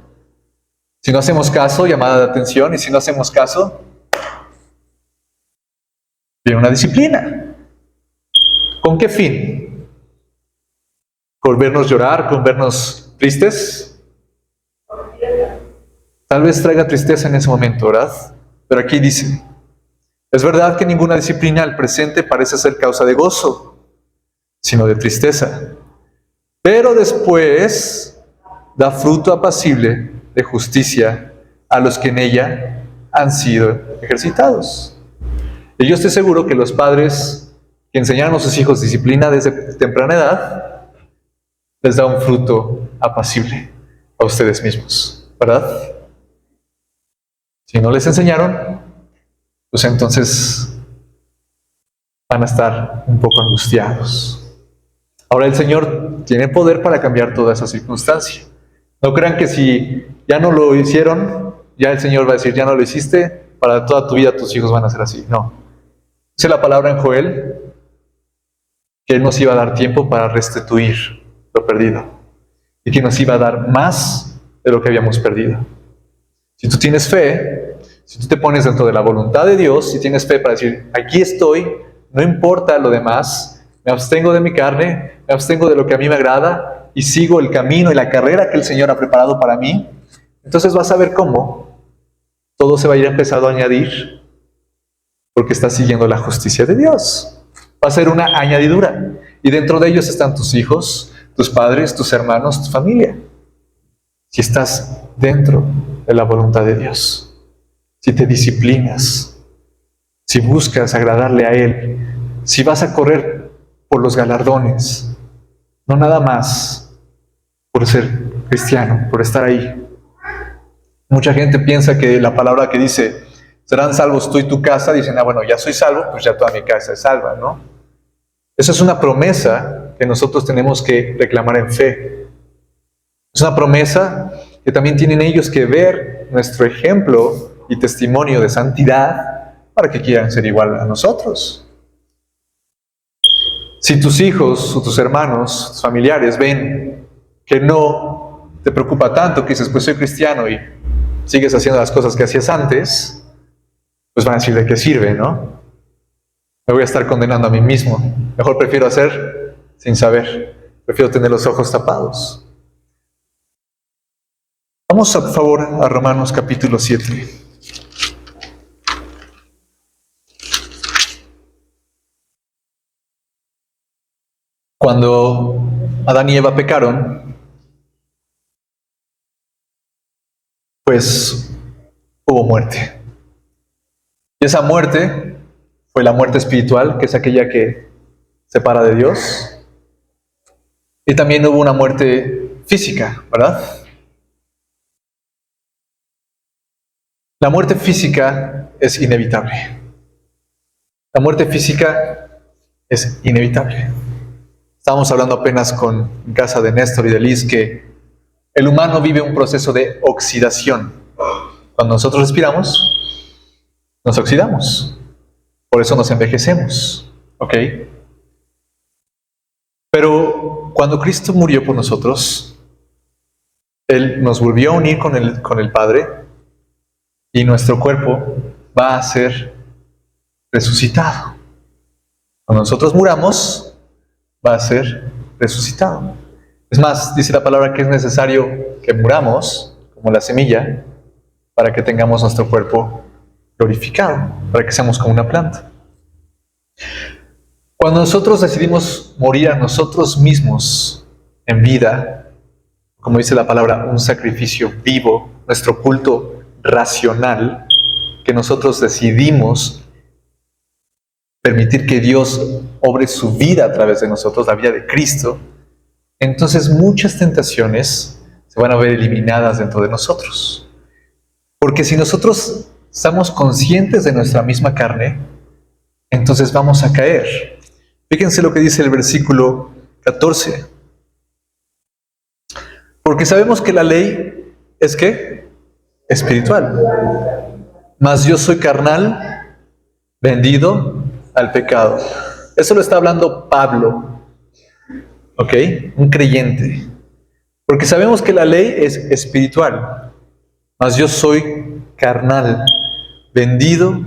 Si no hacemos caso, llamada de atención, y si no hacemos caso, viene una disciplina. ¿Con qué fin? ¿Con vernos llorar? ¿Con vernos tristes? Tal vez traiga tristeza en ese momento, ¿verdad? Pero aquí dice, es verdad que ninguna disciplina al presente parece ser causa de gozo, sino de tristeza. Pero después da fruto apacible de justicia a los que en ella han sido ejercitados. Y yo estoy seguro que los padres que enseñaron a sus hijos disciplina desde temprana edad, les da un fruto apacible a ustedes mismos, ¿verdad? Si no les enseñaron, pues entonces van a estar un poco angustiados. Ahora el Señor tiene poder para cambiar toda esa circunstancia. No crean que si ya no lo hicieron, ya el Señor va a decir, ya no lo hiciste, para toda tu vida tus hijos van a ser así. No. Dice la palabra en Joel que Él nos iba a dar tiempo para restituir lo perdido y que nos iba a dar más de lo que habíamos perdido. Si tú tienes fe, si tú te pones dentro de la voluntad de Dios, si tienes fe para decir, aquí estoy, no importa lo demás, me abstengo de mi carne, me abstengo de lo que a mí me agrada y sigo el camino y la carrera que el Señor ha preparado para mí, entonces vas a ver cómo todo se va a ir empezando a añadir porque estás siguiendo la justicia de Dios. Va a ser una añadidura. Y dentro de ellos están tus hijos, tus padres, tus hermanos, tu familia. Si estás dentro de la voluntad de Dios, si te disciplinas, si buscas agradarle a Él, si vas a correr por los galardones, no nada más por ser cristiano, por estar ahí. Mucha gente piensa que la palabra que dice, serán salvos tú y tu casa, dicen, bueno, ya soy salvo, pues ya toda mi casa es salva, ¿no? Eso es una promesa que nosotros tenemos que reclamar en fe. Es una promesa que también tienen ellos que ver nuestro ejemplo y testimonio de santidad para que quieran ser igual a nosotros. Si tus hijos o tus hermanos, tus familiares ven que no te preocupa tanto, que dices, pues soy cristiano y sigues haciendo las cosas que hacías antes, pues van a decir, ¿de qué sirve, no? Me voy a estar condenando a mí mismo. Mejor prefiero hacer sin saber. Prefiero tener los ojos tapados. Vamos, por favor, a Romanos capítulo 7. Cuando Adán y Eva pecaron, pues hubo muerte. Y esa muerte fue la muerte espiritual, que es aquella que separa de Dios. Y también hubo una muerte física, ¿verdad? La muerte física es inevitable. La muerte física es inevitable. Estábamos hablando apenas en casa de Néstor y de Liz que el humano vive un proceso de oxidación. Cuando nosotros respiramos, nos oxidamos. Por eso nos envejecemos. ¿Ok? Pero cuando Cristo murió por nosotros, Él nos volvió a unir con el Padre y nuestro cuerpo va a ser resucitado. Cuando nosotros muramos, va a ser resucitado. Es más, dice la palabra que es necesario que muramos, como la semilla, para que tengamos nuestro cuerpo glorificado, para que seamos como una planta. Cuando nosotros decidimos morir a nosotros mismos en vida, como dice la palabra, un sacrificio vivo, nuestro culto racional, que nosotros decidimos permitir que Dios obre su vida a través de nosotros, la vida de Cristo, entonces muchas tentaciones se van a ver eliminadas dentro de nosotros. Porque si nosotros estamos conscientes de nuestra misma carne, entonces vamos a caer. Fíjense lo que dice el versículo 14. Porque sabemos que la ley es ¿qué? Espiritual. Mas yo soy carnal, vendido al pecado. Eso lo está hablando Pablo, ¿ok? Un creyente. Porque sabemos que la ley es espiritual, mas yo soy carnal, vendido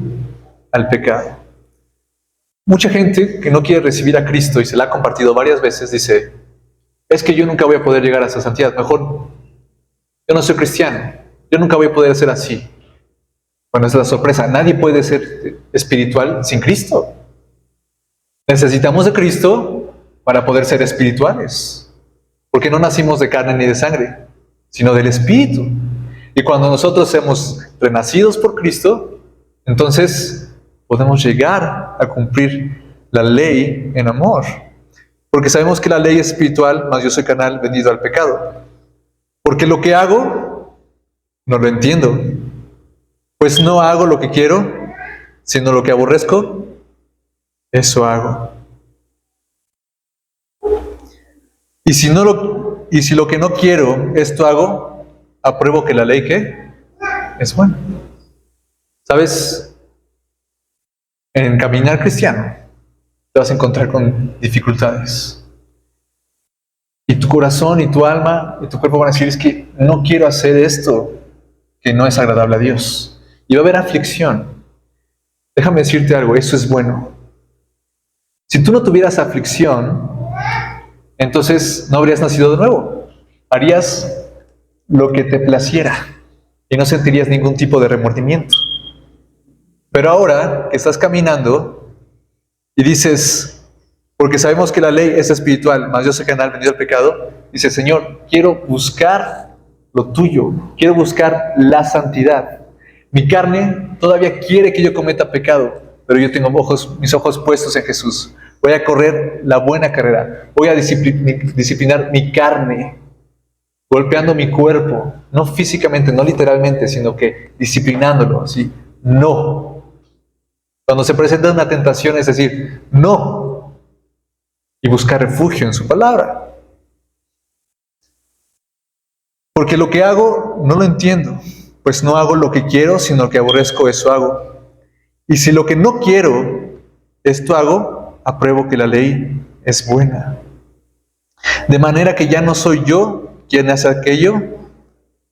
al pecado. Mucha gente que no quiere recibir a Cristo y se la ha compartido varias veces dice, es que yo nunca voy a poder llegar a esa santidad, mejor yo no soy cristiano, yo nunca voy a poder ser así. Bueno, esa es la sorpresa, nadie puede ser espiritual sin Cristo. Necesitamos de Cristo para poder ser espirituales, porque no nacimos de carne ni de sangre, sino del Espíritu. Y cuando nosotros somos renacidos por Cristo, entonces podemos llegar a cumplir la ley en amor. Porque sabemos que la ley es espiritual, mas yo soy carnal, vendido al pecado. Porque lo que hago, no lo entiendo. Pues no hago lo que quiero, sino lo que aborrezco, eso hago. Y si lo que no quiero, esto hago, apruebo que la ley, ¿qué? Es buena. ¿Sabes? En caminar cristiano te vas a encontrar con dificultades. Y tu corazón y tu alma y tu cuerpo van a decir, es que no quiero hacer esto que no es agradable a Dios. Y va a haber aflicción. Déjame decirte algo, eso es bueno. Si tú no tuvieras aflicción, entonces no habrías nacido de nuevo. Harías lo que te placiera y no sentirías ningún tipo de remordimiento. Pero ahora que estás caminando y dices, porque sabemos que la ley es espiritual, mas yo sé que han venido el pecado, dice, Señor, quiero buscar lo tuyo, quiero buscar la santidad. Mi carne todavía quiere que yo cometa pecado, pero yo tengo mis ojos puestos en Jesús. Voy a correr la buena carrera, voy a disciplinar mi carne, golpeando mi cuerpo, no físicamente, no literalmente, sino que disciplinándolo, ¿sí? No. Cuando se presenta una tentación es decir, no, y buscar refugio en su palabra. Porque lo que hago no lo entiendo, pues no hago lo que quiero, sino lo que aborrezco, eso hago. Y si lo que no quiero, esto hago, apruebo que la ley es buena. De manera que ya no soy yo quien hace aquello,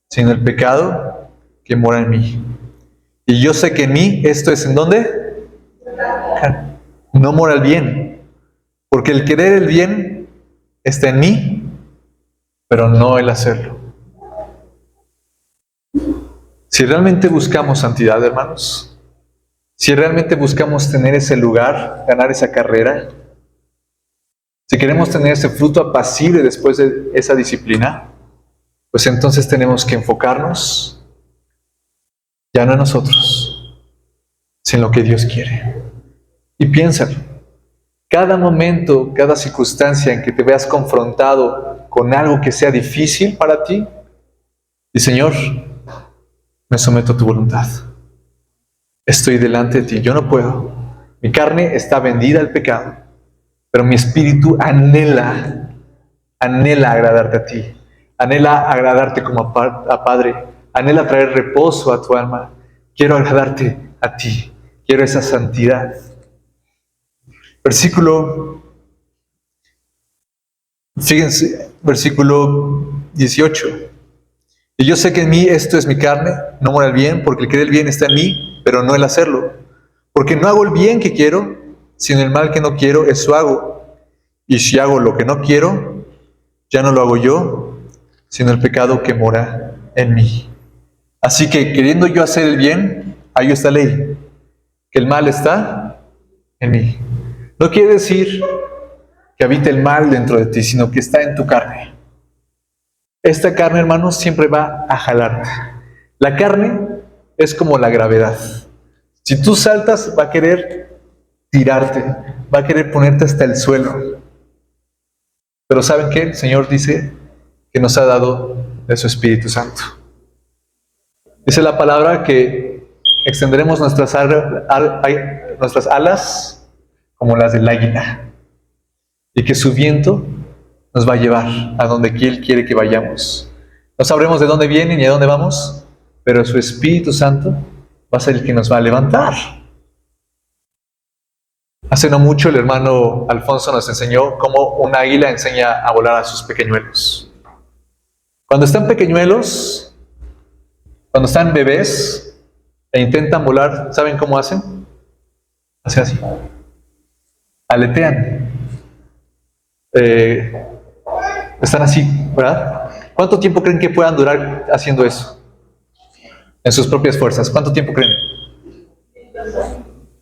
sino el pecado que mora en mí. Y yo sé que en mí, esto es ¿en dónde? No mora el bien. Porque el querer el bien está en mí, pero no el hacerlo. Si realmente buscamos santidad, hermanos, si realmente buscamos tener ese lugar, ganar esa carrera, si queremos tener ese fruto apacible después de esa disciplina, pues entonces tenemos que enfocarnos ya no en nosotros, sino en lo que Dios quiere. Y piénsalo, cada momento, cada circunstancia en que te veas confrontado con algo que sea difícil para ti, y Señor, me someto a tu voluntad. Estoy delante de ti, yo no puedo. Mi carne está vendida al pecado, pero mi espíritu anhela agradarte a ti. Anhela agradarte como a Padre. Anhela traer reposo a tu alma. Quiero agradarte a ti. Quiero esa santidad. Fíjense, versículo 18. Y yo sé que en mí esto es mi carne, no mora el bien, porque el querer el bien está en mí, pero no el hacerlo. Porque no hago el bien que quiero, sino el mal que no quiero, eso hago. Y si hago lo que no quiero, ya no lo hago yo, sino el pecado que mora en mí. Así que queriendo yo hacer el bien, hay esta ley, que el mal está en mí. No quiere decir que habite el mal dentro de ti, sino que está en tu carne. Esta carne, hermanos, siempre va a jalarte. La carne es como la gravedad. Si tú saltas, va a querer tirarte, va a querer ponerte hasta el suelo. Pero ¿saben qué? El Señor dice que nos ha dado de su Espíritu Santo. Dice la palabra que extenderemos nuestras alas como las del águila y que su viento nos va a llevar a donde Él quiere que vayamos. No sabremos de dónde viene ni a dónde vamos, pero su Espíritu Santo va a ser el que nos va a levantar. Hace no mucho el hermano Alfonso nos enseñó cómo un águila enseña a volar a sus pequeñuelos. Cuando están pequeñuelos, cuando están bebés e intentan volar, ¿saben cómo hacen? Hacen así. Aletean. Están así, ¿verdad? ¿Cuánto tiempo creen que puedan durar haciendo eso? En sus propias fuerzas. ¿Cuánto tiempo creen?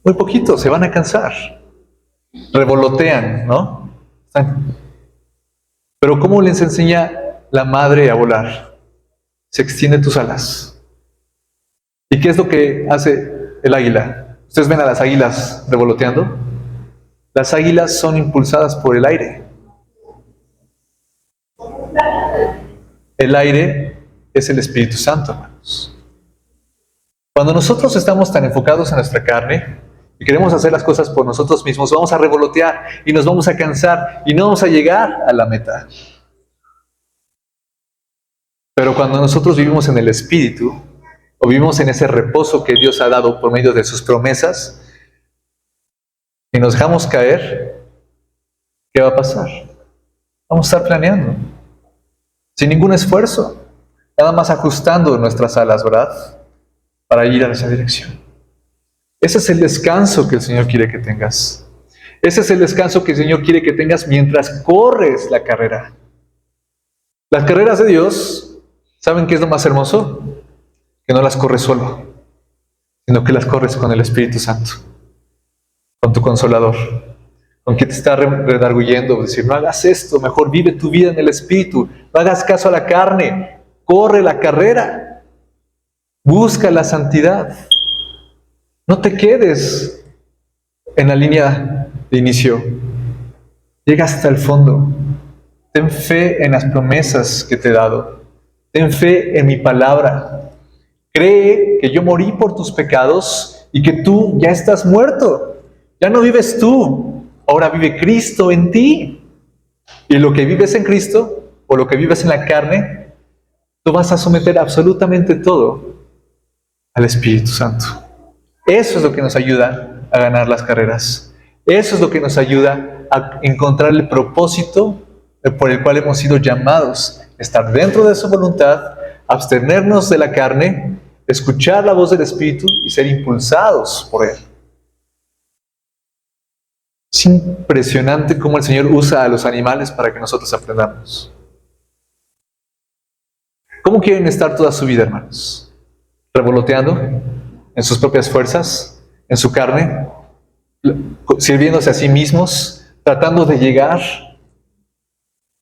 Muy poquito, se van a cansar. Revolotean, ¿no? Pero ¿cómo les enseña la madre a volar? Se extiende tus alas. ¿Y qué es lo que hace el águila? ¿Ustedes ven a las águilas revoloteando? Las águilas son impulsadas por el aire. El aire es el Espíritu Santo, hermanos. Cuando nosotros estamos tan enfocados en nuestra carne y queremos hacer las cosas por nosotros mismos, vamos a revolotear y nos vamos a cansar y no vamos a llegar a la meta. Pero cuando nosotros vivimos en el Espíritu, o vivimos en ese reposo que Dios ha dado por medio de sus promesas, y nos dejamos caer, ¿qué va a pasar? Vamos a estar planeando, sin ningún esfuerzo, nada más ajustando nuestras alas, ¿verdad? Para ir a esa dirección. Ese es el descanso que el Señor quiere que tengas. Ese es el descanso que el Señor quiere que tengas mientras corres la carrera. Las carreras de Dios, ¿saben qué es lo más hermoso? Que no las corres solo, sino que las corres con el Espíritu Santo, con tu Consolador, con quien te está redarguyendo, decir, no hagas esto, mejor vive tu vida en el Espíritu, no hagas caso a la carne, corre la carrera, busca la santidad, no te quedes en la línea de inicio, llega hasta el fondo. Ten fe en las promesas que te he dado. Ten fe en mi palabra. Cree que yo morí por tus pecados y que tú ya estás muerto. Ya no vives tú. Ahora vive Cristo en ti. Y lo que vives en Cristo o lo que vives en la carne, tú vas a someter absolutamente todo al Espíritu Santo. Eso es lo que nos ayuda a ganar las carreras. Eso es lo que nos ayuda a encontrar el propósito por el cual hemos sido llamados, estar dentro de su voluntad, abstenernos de la carne, escuchar la voz del Espíritu y ser impulsados por Él. Es impresionante cómo el Señor usa a los animales para que nosotros aprendamos. ¿Cómo quieren estar toda su vida, hermanos? ¿Revoloteando en sus propias fuerzas, en su carne, sirviéndose a sí mismos, tratando de llegar?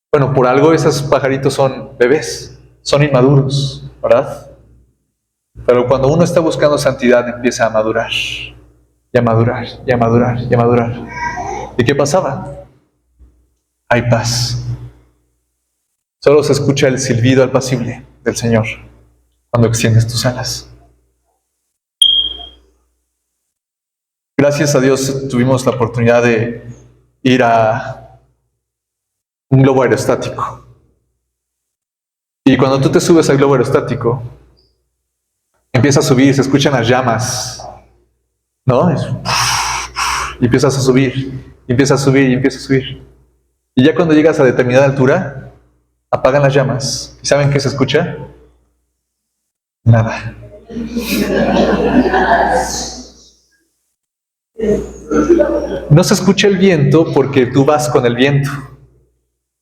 Bueno, por algo esos pajaritos son bebés, son inmaduros, ¿verdad? Pero cuando uno está buscando santidad, empieza a madurar, y a madurar, y a madurar, y a madurar. ¿Y qué pasaba? Hay paz. Solo se escucha el silbido apacible del Señor cuando extiendes tus alas. Gracias a Dios tuvimos la oportunidad de ir a un globo aerostático. Y cuando tú te subes al globo aerostático, empieza a subir, se escuchan las llamas, ¿no? Y empiezas a subir, y empiezas a subir, y empiezas a subir. Y ya cuando llegas a determinada altura, apagan las llamas. ¿Y saben qué se escucha? Nada. No se escucha el viento porque tú vas con el viento.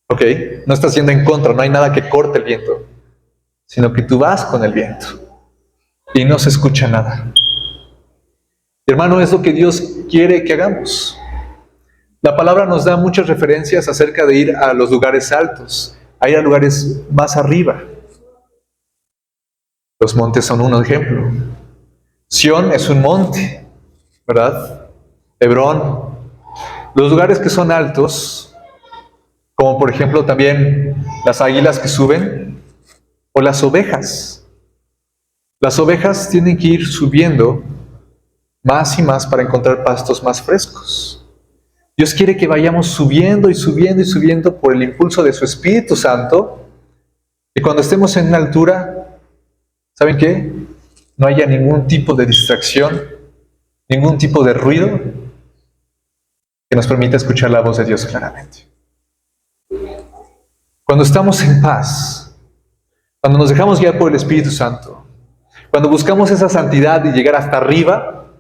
¿Ok? No estás yendo en contra, no hay nada que corte el viento, sino que tú vas con el viento y no se escucha nada. Hermano, es lo que Dios quiere que hagamos. La palabra nos da muchas referencias acerca de ir a los lugares altos, a ir a lugares más arriba. Los montes son un ejemplo. Sión es un monte, ¿verdad? Hebrón. Los lugares que son altos, como por ejemplo también las águilas que suben, o las ovejas. Las ovejas tienen que ir subiendo más y más para encontrar pastos más frescos. Dios quiere que vayamos subiendo y subiendo y subiendo por el impulso de su Espíritu Santo, y cuando estemos en una altura, ¿saben qué? No haya ningún tipo de distracción, ningún tipo de ruido que nos permita escuchar la voz de Dios claramente. Cuando estamos en paz, cuando nos dejamos guiar por el Espíritu Santo, cuando buscamos esa santidad y llegar hasta arriba,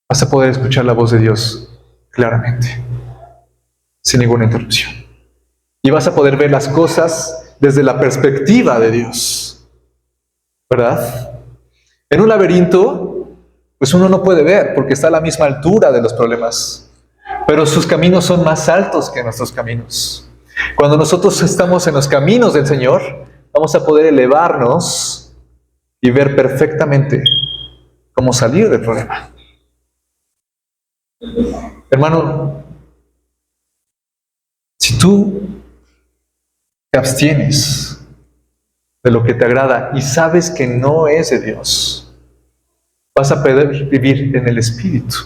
vas a poder escuchar la voz de Dios claramente, sin ninguna interrupción. Y vas a poder ver las cosas desde la perspectiva de Dios, ¿verdad? En un laberinto, pues uno no puede ver porque está a la misma altura de los problemas, pero sus caminos son más altos que nuestros caminos. Cuando nosotros estamos en los caminos del Señor, vamos a poder elevarnos y ver perfectamente cómo salir del problema. Hermano, si tú te abstienes de lo que te agrada y sabes que no es de Dios, vas a poder vivir en el Espíritu.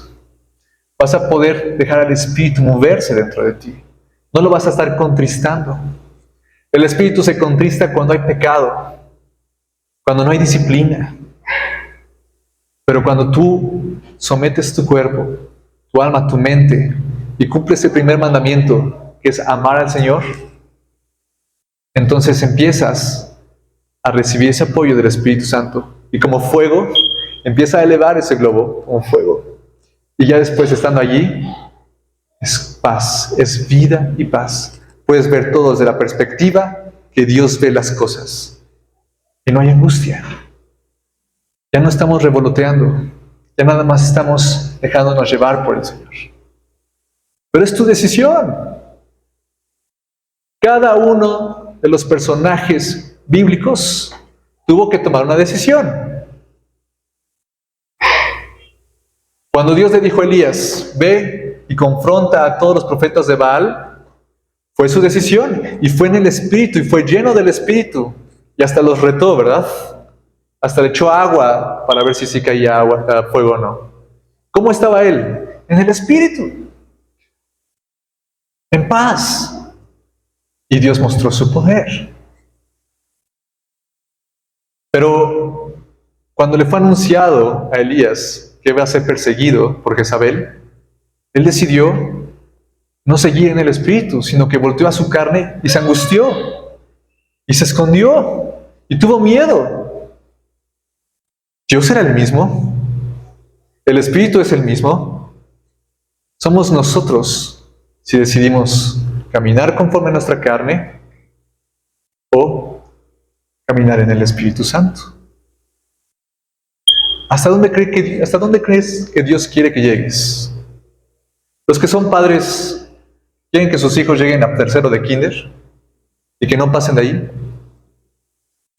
Vas a poder dejar al Espíritu moverse dentro de ti. No lo vas a estar contristando. El Espíritu se contrista cuando hay pecado, cuando no hay disciplina. Pero cuando tú sometes tu cuerpo, tu alma, tu mente, y cumples el primer mandamiento, que es amar al Señor, entonces empiezas a recibir ese apoyo del Espíritu Santo. Y como fuego, empieza a elevar ese globo como fuego. Y ya después, estando allí, es paz, es vida y paz. Puedes ver todo desde la perspectiva que Dios ve las cosas. Y no hay angustia. Ya no estamos revoloteando. Ya nada más estamos dejándonos llevar por el Señor. Pero es tu decisión. Cada uno de los personajes bíblicos tuvo que tomar una decisión. Cuando Dios le dijo a Elías, ve y confronta a todos los profetas de Baal, fue su decisión, y fue en el Espíritu, y fue lleno del Espíritu, y hasta los retó, ¿verdad? Hasta le echó agua para ver si sí caía fuego o no. ¿Cómo estaba él? En el Espíritu, en paz. Y Dios mostró su poder. Pero cuando le fue anunciado a Elías que iba a ser perseguido por Jezabel, él decidió no seguir en el Espíritu, sino que volteó a su carne y se angustió, y se escondió, y tuvo miedo. ¿Dios era el mismo? ¿El Espíritu es el mismo? Somos nosotros si decidimos caminar conforme a nuestra carne o caminar en el Espíritu Santo. ¿Hasta dónde crees que Dios quiere que llegues? Los que son padres quieren que sus hijos lleguen a tercero de kinder y que no pasen de ahí.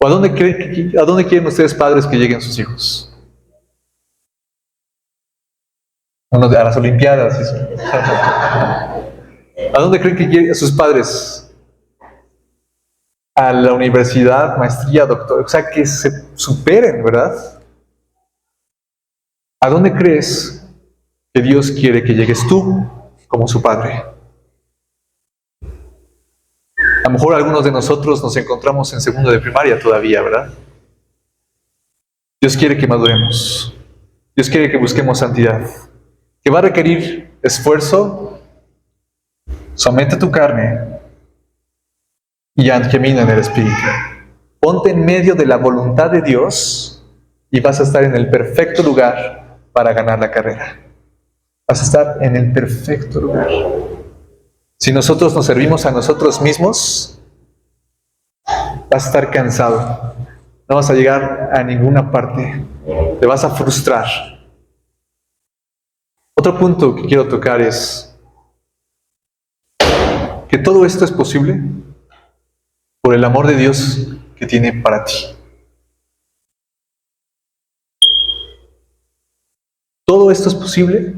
¿O a dónde quieren ustedes, padres, que lleguen sus hijos? A las Olimpiadas. ¿A dónde creen que lleguen sus padres? A la universidad, maestría, doctor. O sea, que se superen, ¿verdad? ¿A dónde crees que Dios quiere que llegues tú como su padre? A lo mejor algunos de nosotros nos encontramos en segundo de primaria todavía, ¿verdad? Dios quiere que maduremos. Dios quiere que busquemos santidad. Que va a requerir esfuerzo. Somete tu carne y camina en el Espíritu. Ponte en medio de la voluntad de Dios y vas a estar en el perfecto lugar para ganar la carrera. Vas a estar en el perfecto lugar. Si nosotros nos servimos a nosotros mismos, vas a estar cansado. No vas a llegar a ninguna parte. Te vas a frustrar. Otro punto que quiero tocar es que todo esto es posible por el amor de Dios que tiene para ti. Todo esto es posible,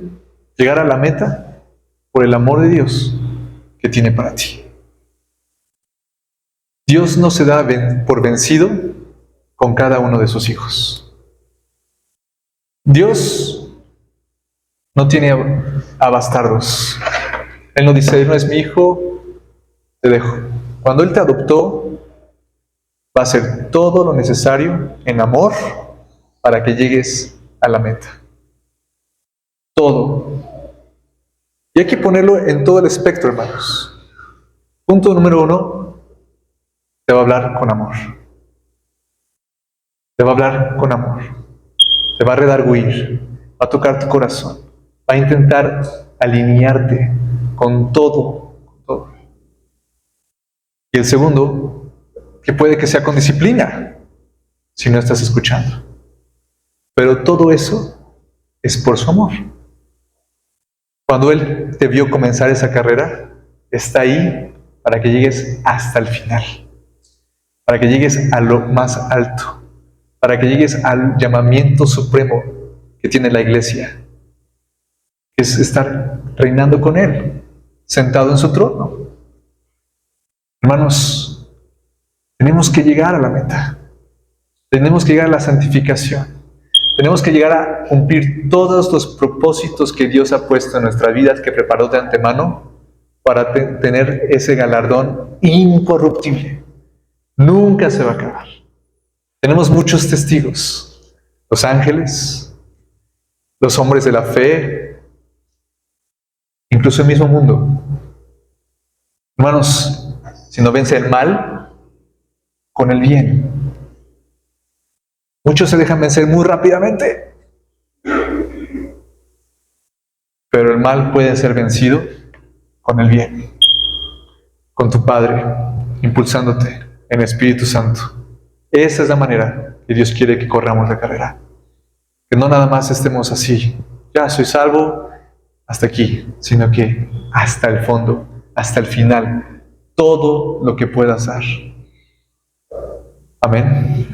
llegar a la meta, por el amor de Dios que tiene para ti. Dios no se da por vencido con cada uno de sus hijos. Dios no tiene a bastardos. Él no dice, no es mi hijo, te dejo. Cuando Él te adoptó, va a hacer todo lo necesario en amor para que llegues a la meta. Todo. Y hay que ponerlo en todo el espectro, hermanos. Punto número 1, te va a hablar con amor. Te va a hablar con amor. Te va a redarguir. Va a tocar tu corazón. Va a intentar alinearte con todo. Y el segundo, que puede que sea con disciplina, si no estás escuchando. Pero todo eso es por su amor. Cuando Él te vio comenzar esa carrera, está ahí para que llegues hasta el final, para que llegues a lo más alto, para que llegues al llamamiento supremo que tiene la iglesia, que es estar reinando con Él, sentado en su trono. Hermanos, tenemos que llegar a la meta, tenemos que llegar a la santificación. Tenemos que llegar a cumplir todos los propósitos que Dios ha puesto en nuestra vida, que preparó de antemano para tener ese galardón incorruptible. Nunca se va a acabar. Tenemos muchos testigos, los ángeles, los hombres de la fe, incluso el mismo mundo. Hermanos, si no vence el mal con el bien. Muchos se dejan vencer muy rápidamente. Pero el mal puede ser vencido con el bien, con tu Padre, impulsándote en Espíritu Santo. Esa es la manera que Dios quiere que corramos la carrera. Que no nada más estemos así, ya soy salvo, hasta aquí, sino que hasta el fondo, hasta el final, todo lo que puedas dar. Amén.